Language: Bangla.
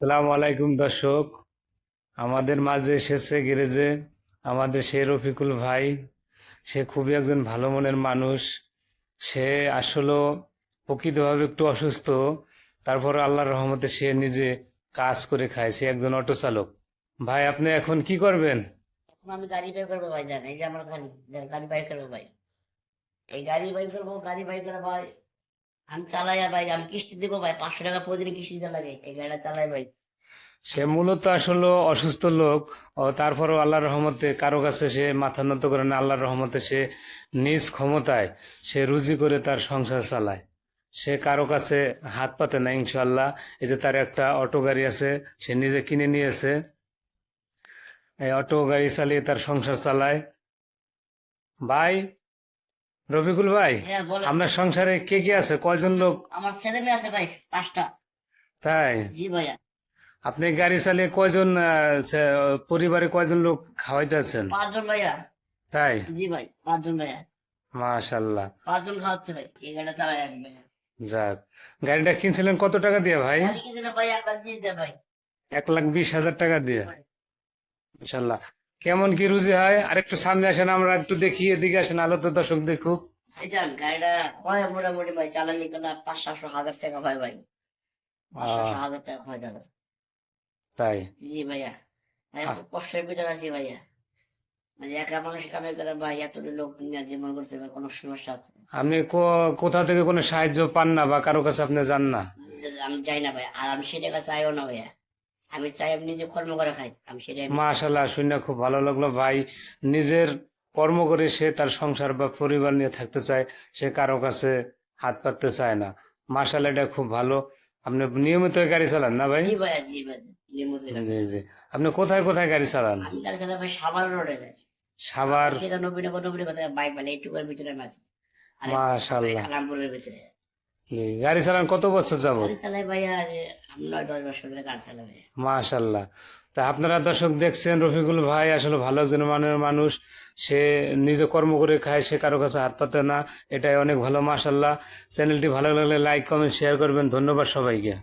সালাম আলাইকুম দর্শক, আমাদের মাঝে এসেছে গ্যারেজে আমাদের সে রফিকুল ভাই। সে খুবই একজন ভালো মনের মানুষ। সে আসলে প্রকৃতভাবে একটু অসুস্থ, তারপর আল্লাহর রহমতে সে নিজে কাজ করে খায়। সে একজন অটো চালক। ভাই, আপনি এখন কি করবেন? এখন আমি গাড়ি বাই করবো ভাই, জান এই যে আমার গাড়ি, গাড়ি বাই করবো ভাই। এই গাড়ি বাই করবো, গাড়ি বাই করে ভাই আমি চালাই। আর ভাই আমি কিস্তি দেবো ভাই, 500 টাকা প্রতিদিন কিস্তি দিতে লাগে, এই গাড়িটা চালাই ভাই। সে মূলত আসলে অসুস্থ লোক। ও তারপরও আল্লাহর রহমতে কারো কাছে সে মাথা নত করে না। আল্লাহর রহমতে সে নিজ ক্ষমতায় সে রুজি করে তার সংসার চালায়। সে কারো কাছে হাত পাতে না, ইনশাল্লাহ। এই যে তার একটা অটো গাড়ি আছে, সে নিজে কিনে নিয়েছে। এই অটো গাড়ি চালিয়ে তার সংসার চালায়। ভাই, রফিকুল ভাই, হ্যাঁ বলেন। আপনার সংসারে কে কে আছে, কয়জন লোক? আমার ছেলে মেয়ে আছে ভাই 5টা। তাই? জি ভাইয়া। আপনি গাড়ি চালিয়ে কয়জন পরিবারে কয়জন লোক খাওয়াইতে আছেন? 5জন ভাইয়া। তাই? জি ভাই, 5জন ভাইয়া। মাশাল্লাহ। 5জন খাওয়াচ্ছে ভাই, এই গাড়িটা চালাই আমি ভাইয়া। যাক, গাড়িটা কিনছিলেন কত টাকা দিয়ে ভাই? গাড়ি কিনছিল ভাই 1 লাখ দিয়ে দেয় ভাই। 1,20,000 টাকা দিয়ে। ভাই, ইনশাল্লাহ। কেমন কি রুজি হয়? আরেকটু সামনে আসেন, আমরা একটু দেখি, এদিকে আসেন, আলো তো দর্শক দেখুক। এই যান গাড়িটা হয় মোটামুটি ভাই, চালালে কিনা 500-700 হাজার টাকা হয় ভাই। 500-6 হাজার টাকা হয় দাদা। তাই? জি ভাইয়া। ভাই আহ, খুব কষ্টের ভিতরে আছি ভাইয়া। মানে একা মানুষ কামাই করে ভাই, এতটি লোক নিয়ে জীবন করছে ভাই, কোনো সমস্যা আছে? আপনি কোথা থেকে কোনো সাহায্য পান না বা কারো কাছে আপনি যান না? আমি চাই না ভাই, আর আমি সে জায়গা চাইও না ভাইয়া। আমি চাই আমি নিজে কর্ম করে খাই, আমি সেটাই আমি চাই। মাশাল্লাহ, শুনে খুব ভালো লাগলো ভাই। নিজের কর্ম করে সে তার সংসার বা পরিবার নিয়ে থাকতে চায়। সে কারো কাছে হাত পাততে চায় না। মাশাল্লাহ, এটা খুব ভালো। আপনি নিয়মিত গাড়ি চালান না ভাই? জি ভাইয়া, জি ভাই, নিয়মিত গাড়ি জি চালাই। জি। আপনি কোথায় কোথায় গাড়ি চালান? আমি গাড়ি চালাই ভাই, সাভার রোডে যাই। সাভার? সাভার থেকে নবীনগর, নবীনগর থেকে বাইক মানে এইটুকুর ভিতরে মাঝে। আর মাশাল্লাহ। খালামপুরের ভিতরে জি, গাড়ি চালান কত বছর যাবত? গাড়ি চালাই ভাইয়া। আমি 9-10 বছর ধরে গাড়ি চালাই ভাইয়া। মাশাল্লাহ। তা আপনারা দর্শক দেখছেন, রফিকুল ভাই আসলে ভালো একজন মানের মানুষ। সে নিজে কর্ম করে খায়, সে কারো কাছে হাত পাতে না। এটাই অনেক ভালো। মাশাল্লাহ। চ্যানেলটি ভালো লাগলে লাইক কমেন্ট শেয়ার করবেন। ধন্যবাদ সবাইকে।